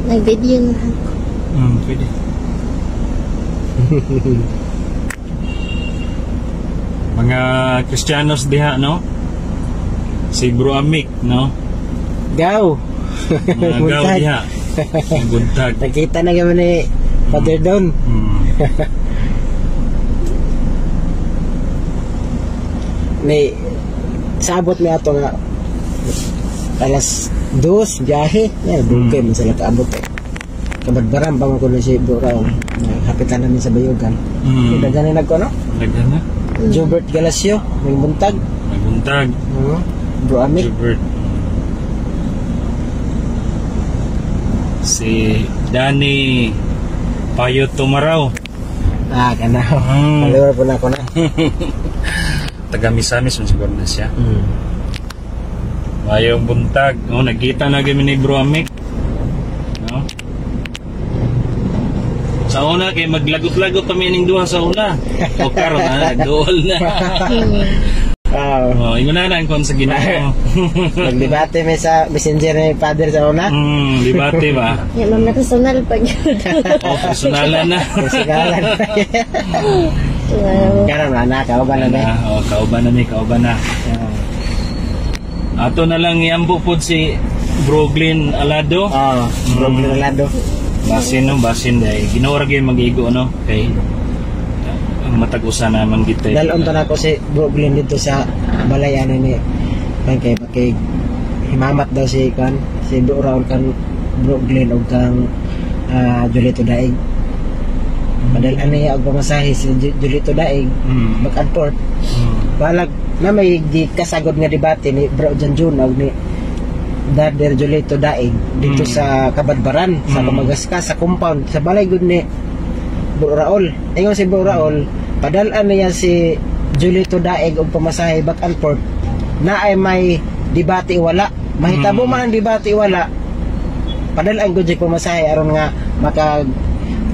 Nag-video na. Pwede. Mga Kristiyanos diha, no? Si Bro Amik, no? Gaw. Mga gaw diha. Buntag. Nakita na gaman ni Father Don. May sabot mi ato nga alas 2 biyahe na dugay man sila kaabot eh. Kabadbaran pa man ko na si Bro Raul. Kapitan namin sa Bayugan. Dagan na nagko no? Dagan na. Jobert Galasio, may buntag. May buntag. Bro Amik. Jobert. Si Danny Payo Tumaraw. Kanaw. Kaliwar po na ako na. Taga Misamis mo siguro na siya. Mayong buntag. Nagkita na kami ni Bro Amik. No? Sa una, kay maglagot-lagot kami ning duha sa una. O karon na, nagdool na. Ingon na kung sa Ginoo. Nagdebate may sa messenger ni Father sa una. Debate ba? Yan, ma'am, personal pa yun. Personalan na. Personalan na. Karon na, kauban na na. Kauban na. Ato na lang iambo po si Bro Glenn Alado. Bro Glenn Alado. Basin dahil ginawag yung mag-igo, no? Kay matag-usa naman kita. Dalon to na ko si Bro Glenn dito sa balayan ni kay himamat daw si Bro Raul kan Bro Glenn og kang Julito Daig. Padal ani og pamasahe si Julito Daig back and forth. Balag na may di kasagod nga debate ni Bro Janjun og ni Dader Julito Daig dito sa Kabadbaran sa Pamagaskas sa compound sa balay gud ni Bro Raul. Ingon si Bro Raul, padalan niya si Julito Daig og pamasahe back and forth na ay may debate wala. Mahitabo man ang debate wala. Padalan gud si pamasahe aron nga maka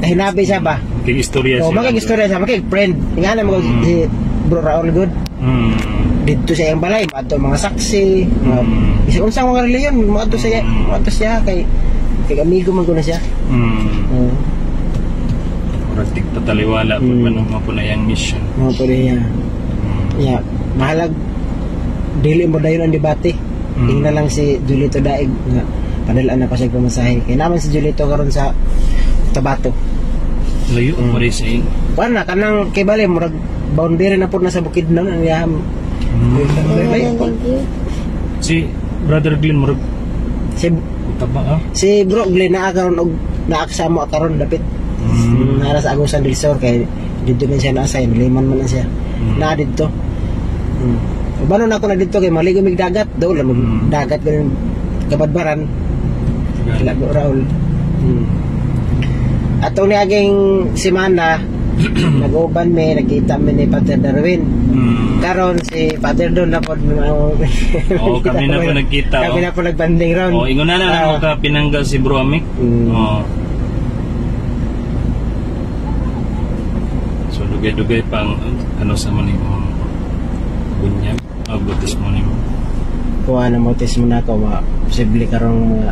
hinabi siya ba? Makig-istorya siya. Makig-istorya siya, makig-friend. Ingana mo si Bro Raul good. Dito sa iyang balay, maadto mga saksi, isang unsang mga reliyon, maadto siya kay amigo man ko na siya. Murag pataliwala pag manong mapunayang mission. Mapunay niya. Mahalag dili mo dayon ang debate. Tingnan lang si Julito Daig nga padalaan na pa siya pamasahe. Kaya naman si Julito karon sa Tabato. Layo mo rin sa in. Wala kanang kay bali murag boundary na po na sa Bukidnon ang yam. Si Brother Glenn murag si Bro Glenn na karon og naakasama karon dapit. Nara sa Agusan del Sur kay dito man siya na-assign, liman man na siya. Na dito. Bano na ako na dito kay maligo mig dagat, daw lang dagat ganun Kabadbaran. Kila Bro Raul. Atong ni aging semana nag-uban may nakita mi ni Father Darwin. Karon si Father Don na po kami na po nagkita. Kami na po nagbanding ron. Ingon na lang ka pinanggal si Bro Amik. So dugay-dugay pang ano sa man imong bunyag, bautismo nimo. Kuha na bautismo na ko, posible karong